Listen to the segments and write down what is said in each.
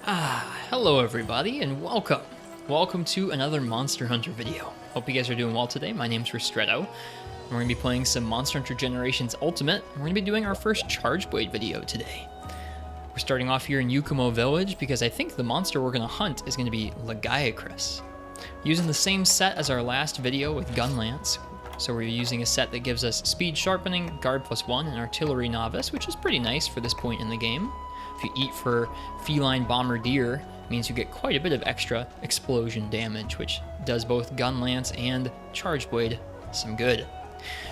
Hello everybody and welcome. Welcome to another Monster Hunter video. Hope you guys are doing well today. My name's Ristretto. We're going to be playing some Monster Hunter Generations Ultimate. We're going to be doing our first Charge Blade video today. We're starting off here in Yukumo Village because I think the monster we're going to hunt is going to be Lagiacrus. Using the same set as our last video with Gun Lance. So we're using a set that gives us Speed Sharpening, Guard +1, and Artillery Novice, which is pretty nice for this point in the game. If you eat for Feline Bombardier, it means you get quite a bit of extra explosion damage, which does both Gun Lance and Charge Blade some good.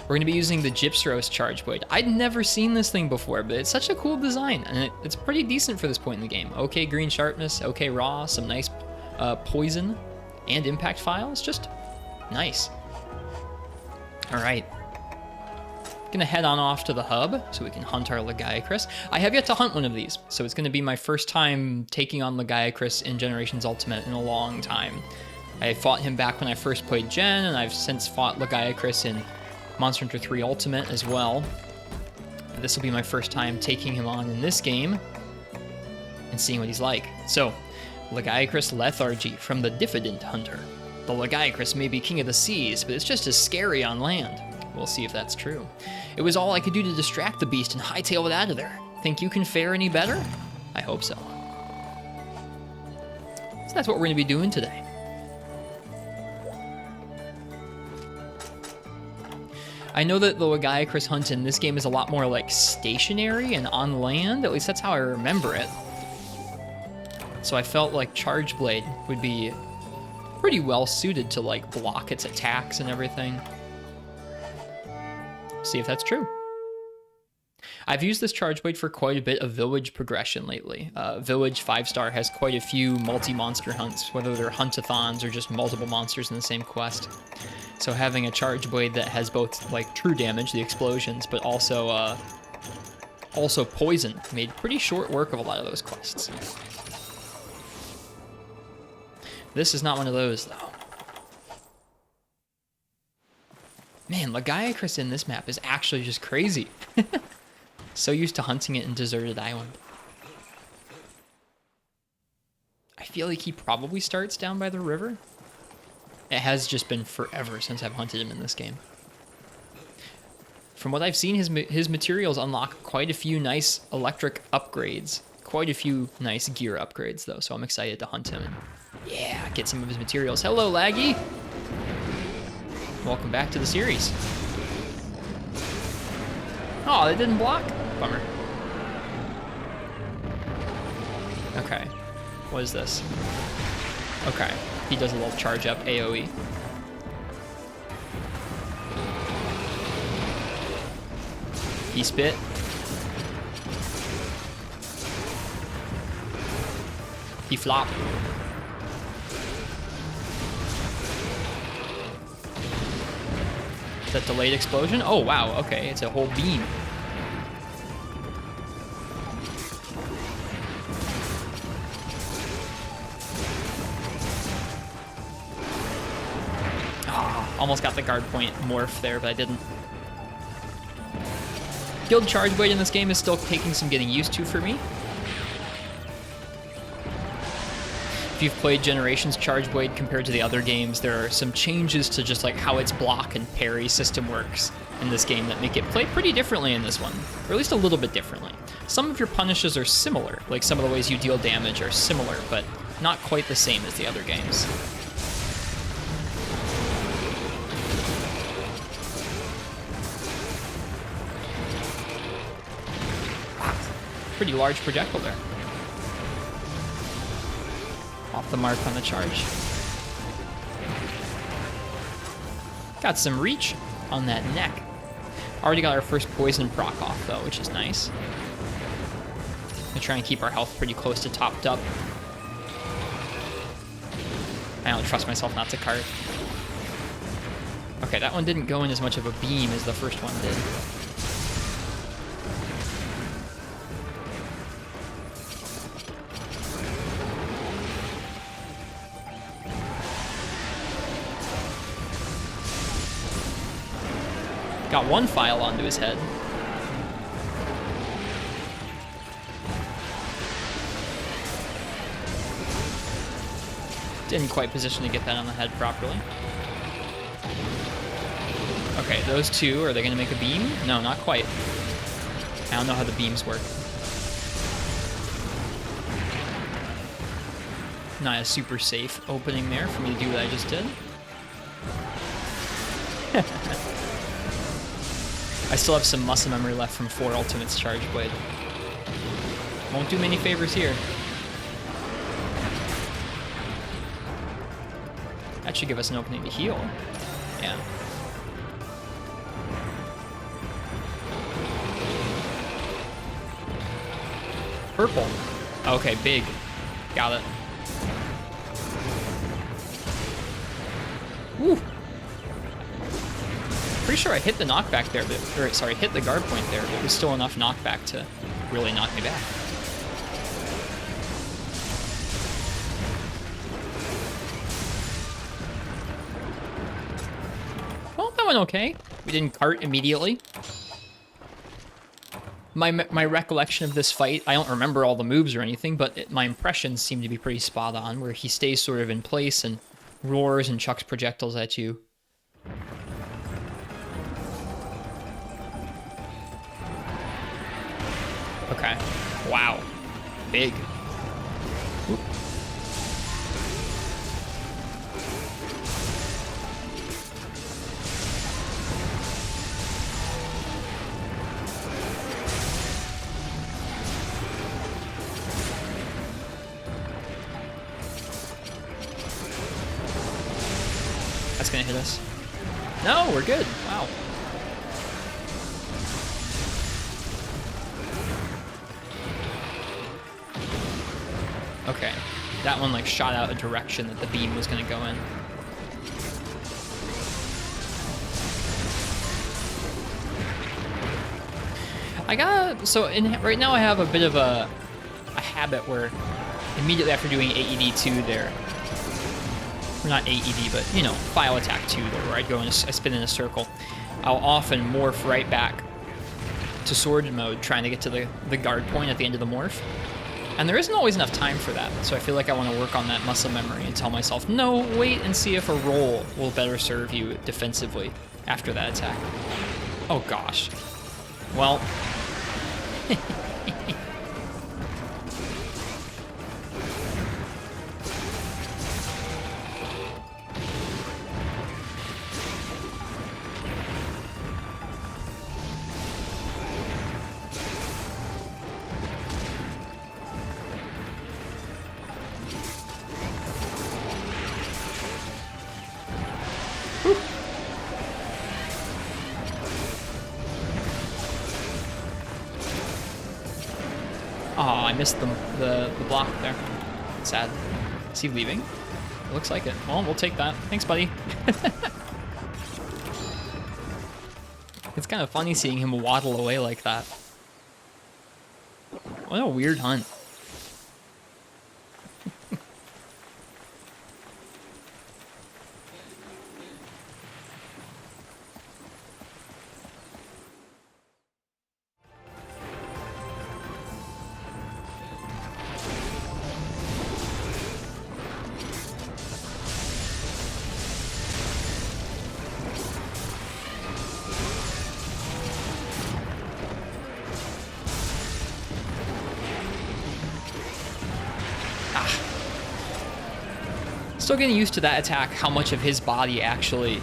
We're going to be using the Gypsros Charge Blade. I'd never seen this thing before, but it's such a cool design, and it's pretty decent for this point in the game. Okay green sharpness, okay raw, some nice poison, and impact files, just nice. Alright. Gonna head on off to the hub so we can hunt our Lagiacrus. I have yet to hunt one of these, so it's gonna be my first time taking on Lagiacrus in Generations Ultimate in a long time. I fought him back when I first played Gen, and I've since fought Lagiacrus in Monster Hunter 3 Ultimate as well. But this will be my first time taking him on in this game and seeing what he's like. So, Lagiacrus Lethargy from the Diffident Hunter. The Lagiacrus may be king of the seas, but it's just as scary on land. We'll see if that's true. It was all I could do to distract the beast and hightail it out of there. Think you can fare any better? I hope so. So that's what we're going to be doing today. I know that the Lagiacrus hunt in this game is a lot more like stationary and on land. At least that's how I remember it. So I felt like Charge Blade would be pretty well suited to like block its attacks and everything. See if that's true. I've used this Charge Blade for quite a bit of village progression lately. Village 5-star has quite a few multi-monster hunts, whether they're huntathons or just multiple monsters in the same quest. So having a Charge Blade that has both like true damage, the explosions, but also poison made pretty short work of a lot of those quests. This is not one of those, though. Man, Lagiacrus in this map is actually just crazy. So used to hunting it in Deserted Island. I feel like he probably starts down by the river. It has just been forever since I've hunted him in this game. From what I've seen, his materials unlock quite a few nice electric upgrades. Quite a few nice gear upgrades, though, so I'm excited to hunt him and, yeah, get some of his materials. Hello, Laggy! Welcome back to the series. Oh, they didn't block? Bummer. Okay. What is this? Okay. He does a little charge up AoE. He spit. He flop. Is that delayed explosion? Oh, wow, okay, it's a whole beam. Oh, almost got the guard point morph there, but I didn't. Guild Charge Blade in this game is still taking some getting used to for me. If you've played Generations Charge Blade compared to the other games, there are some changes to just like how its block and parry system works in this game that make it play pretty differently in this one, or at least a little bit differently. Some of your punishes are similar, like some of the ways you deal damage are similar, but not quite the same as the other games. Wow, pretty large projectile there. Off the mark on the charge. Got some reach on that neck. Already got our first poison proc off though, which is nice. Gonna try and keep our health pretty close to topped up. I don't trust myself not to cart. Okay, that one didn't go in as much of a beam as the first one did. Got one file onto his head. Didn't quite position to get that on the head properly. Okay, those two, are they going to make a beam? No, not quite. I don't know how the beams work. Not a super safe opening there for me to do what I just did. I still have some muscle memory left from 4 ultimates charge blade. Won't do many favors here. That should give us an opening to heal. Yeah. Purple. Okay, big. Got it. Woo. Pretty sure I hit the knockback there, but, or sorry, hit the guard point there, but it was still enough knockback to really knock me back. Well, that went okay. We didn't cart immediately. My recollection of this fight, I don't remember all the moves or anything, but my impressions seem to be pretty spot on, where he stays sort of in place and roars and chucks projectiles at you. Okay. Wow. Big. Oop. That's gonna hit us. No, we're good. Wow. Okay, that one like shot out a direction that the beam was gonna go in. Right now I have a bit of a habit where immediately after doing AED 2 there, or not AED, but you know, file attack 2 there, where I spin in a circle, I'll often morph right back to sword mode, trying to get to the guard point at the end of the morph. And there isn't always enough time for that, so I feel like I want to work on that muscle memory and tell myself, no, wait and see if a roll will better serve you defensively after that attack. Oh gosh. Well. Oh, I missed the block there. Sad. Is he leaving? It looks like it. Well, we'll take that. Thanks, buddy. It's kind of funny seeing him waddle away like that. What a weird hunt. Still getting used to that attack, how much of his body actually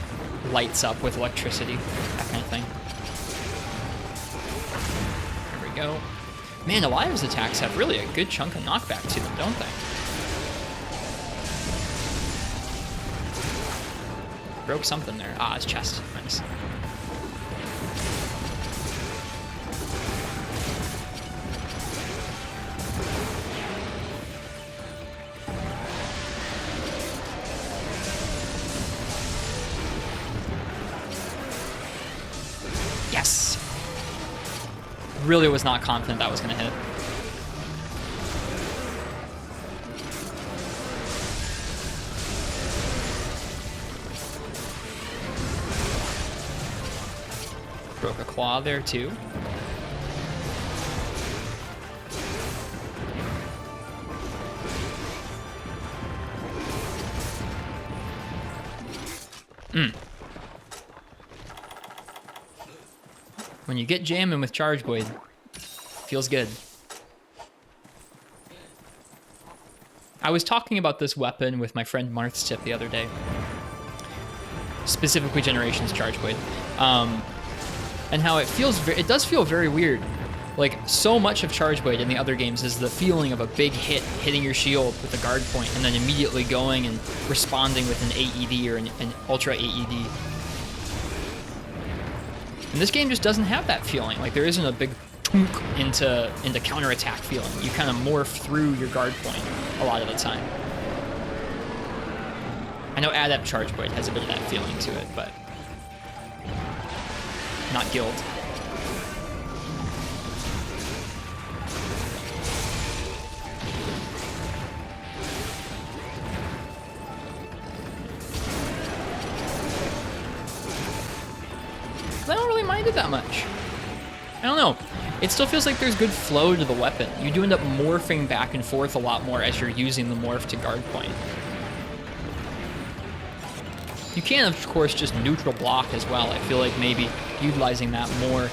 lights up with electricity, that kind of thing. There we go. Man, Elias's attacks have really a good chunk of knockback to them, don't they? Broke something there. Ah, his chest. Nice. Yes! Really was not confident that was going to hit. Broke a claw there too. When you get jamming with Charge Blade, feels good. I was talking about this weapon with my friend Marth's Tip the other day. Specifically Generations Charge Blade. And how it does feel very weird. Like, so much of Charge Blade in the other games is the feeling of a big hit hitting your shield with a guard point and then immediately going and responding with an AED or an Ultra AED. And this game just doesn't have that feeling. Like, there isn't a big tunk into counterattack feeling. You kind of morph through your guard point a lot of the time. I know Adept Charge Blade has a bit of that feeling to it, but not Guild. I don't really mind it that much. I don't know. It still feels like there's good flow to the weapon. You do end up morphing back and forth a lot more as you're using the morph to guard point. You can, of course, just neutral block as well. I feel like maybe utilizing that more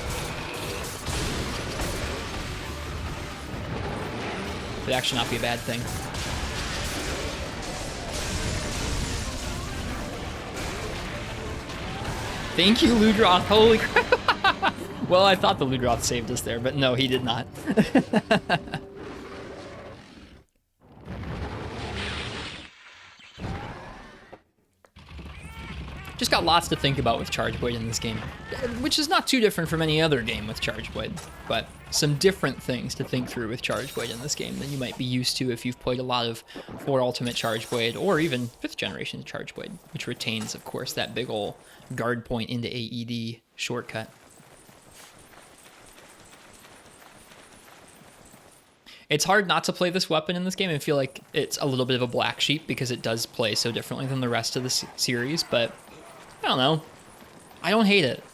would actually not be a bad thing. Thank you, Ludroth. Holy crap. Well, I thought the Ludroth saved us there, but no, he did not. Just got lots to think about with Charge Blade in this game, which is not too different from any other game with Charge Blade, but some different things to think through with Charge Blade in this game than you might be used to if you've played a lot of 4 Ultimate Charge Blade or even 5th Generation Charge Blade, which retains, of course, that big ol' guard point into AED shortcut. It's hard not to play this weapon in this game and feel like it's a little bit of a black sheep because it does play so differently than the rest of the series, but I don't know. I don't hate it.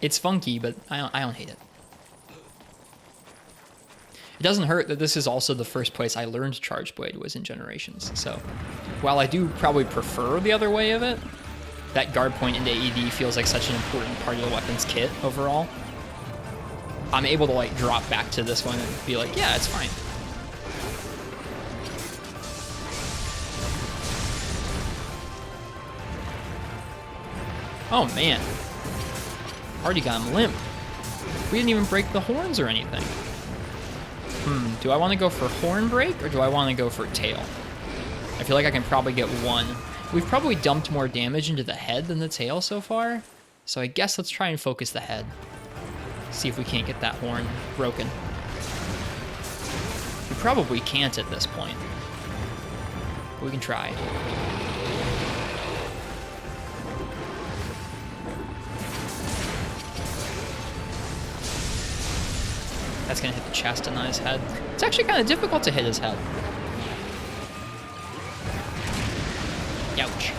It's funky, but I don't hate it. It doesn't hurt that this is also the first place I learned Charge Blade was in Generations, so while I do probably prefer the other way of it, that guard point into AED feels like such an important part of the weapon's kit overall. I'm able to like drop back to this one and be like, yeah, it's fine. Oh man, already got him limp. We didn't even break the horns or anything. Do I want to go for horn break or do I want to go for tail? I feel like I can probably get one. We've probably dumped more damage into the head than the tail so far, so I guess let's try and focus the head. See if we can't get that horn broken. We probably can't at this point, but we can try. That's gonna hit the chest and not his head. It's actually kind of difficult to hit his head. Ouch.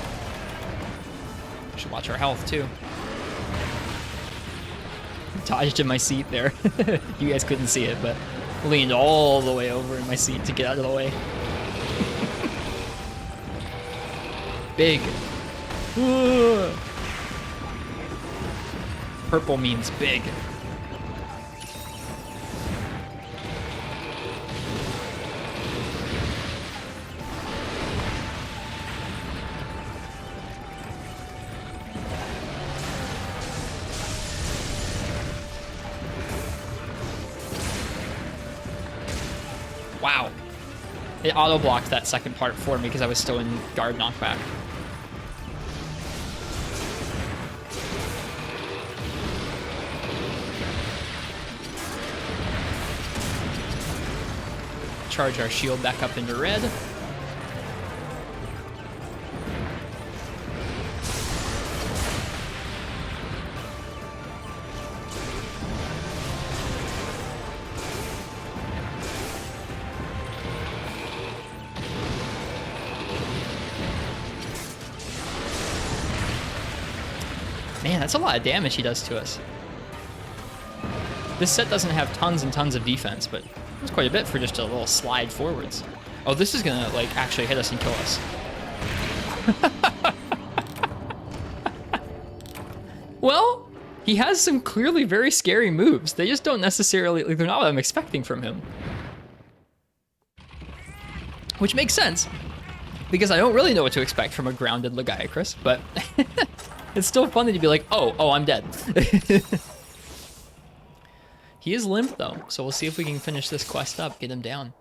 Should watch our health too. Dodged in my seat there. You guys couldn't see it, but leaned all the way over in my seat to get out of the way. Big. Purple means big. Wow. It auto-blocked that second part for me because I was still in guard knockback. Charge our shield back up into red. Man, that's a lot of damage he does to us. This set doesn't have tons and tons of defense, but it's quite a bit for just a little slide forwards. Oh, this is gonna like actually hit us and kill us. Well, he has some clearly very scary moves. They just don't necessarily, like, they're not what I'm expecting from him. Which makes sense, because I don't really know what to expect from a grounded Lagiacrus, but it's still funny to be like, oh, I'm dead. He is limp though, so we'll see if we can finish this quest up, get him down.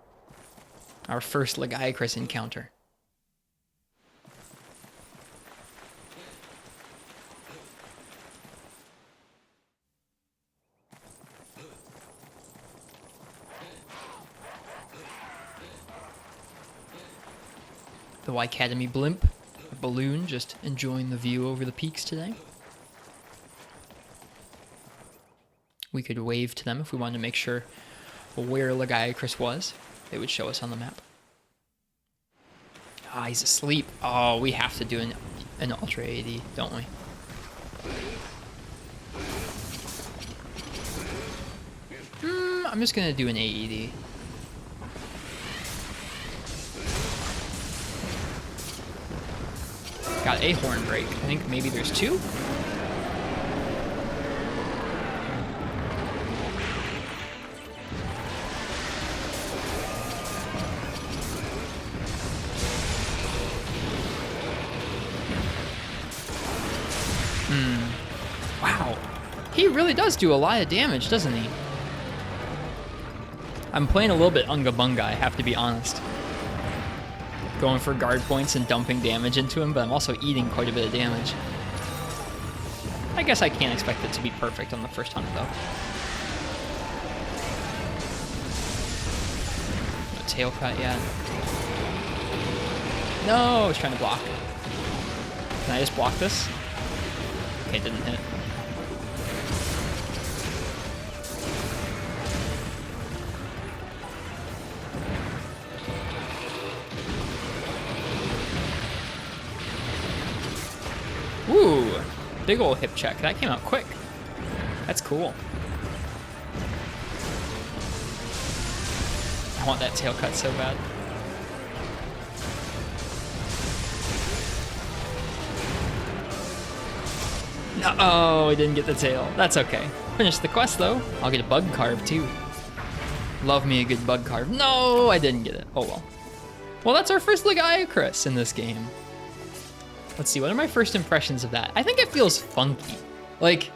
Our first Lagiacrus encounter. The Academy blimp, a balloon, just enjoying the view over the peaks today. We could wave to them if we wanted to make sure where Lagiacrus was. They would show us on the map. Ah, he's asleep. Oh, we have to do an Ultra AD, don't we? I'm just gonna do an AED. Got a horn break. I think maybe there's two. Wow. He really does do a lot of damage, doesn't he? I'm playing a little bit Unga Bunga, I have to be honest. Going for guard points and dumping damage into him, but I'm also eating quite a bit of damage. I guess I can't expect it to be perfect on the first hunt, though. No tail cut yet. No, I was trying to block. Can I just block this? Okay, it didn't hit. Ooh, big ol' hip check. That came out quick. That's cool. I want that tail cut so bad. No, oh, I didn't get the tail. That's okay. Finish the quest though. I'll get a bug carve too. Love me a good bug carve. No, I didn't get it. Oh well. Well, that's our first Lagiacrus in this game. Let's see, what are my first impressions of that? I think it feels funky. Like,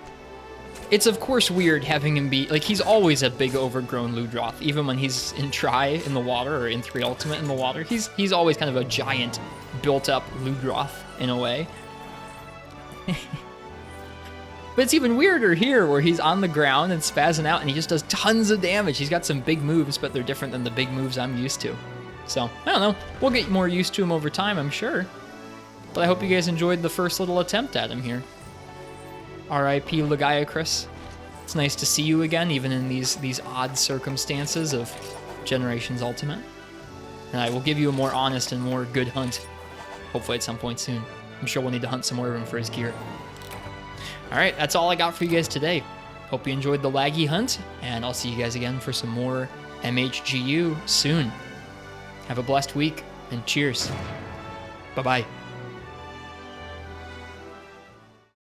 it's of course weird having him be, like, he's always a big overgrown Ludroth, even when he's in Tri in the water, or in 3 Ultimate in the water. He's always kind of a giant, built-up Ludroth, in a way. But it's even weirder here, where he's on the ground and spazzing out, and he just does tons of damage. He's got some big moves, but they're different than the big moves I'm used to. So, I don't know. We'll get more used to him over time, I'm sure. But I hope you guys enjoyed the first little attempt at him here. R.I.P. Lagiacrus. It's nice to see you again, even in these odd circumstances of Generations Ultimate. And I will give you a more honest and more good hunt, hopefully at some point soon. I'm sure we'll need to hunt some more of him for his gear. Alright, that's all I got for you guys today. Hope you enjoyed the laggy hunt, and I'll see you guys again for some more MHGU soon. Have a blessed week, and cheers. Bye-bye.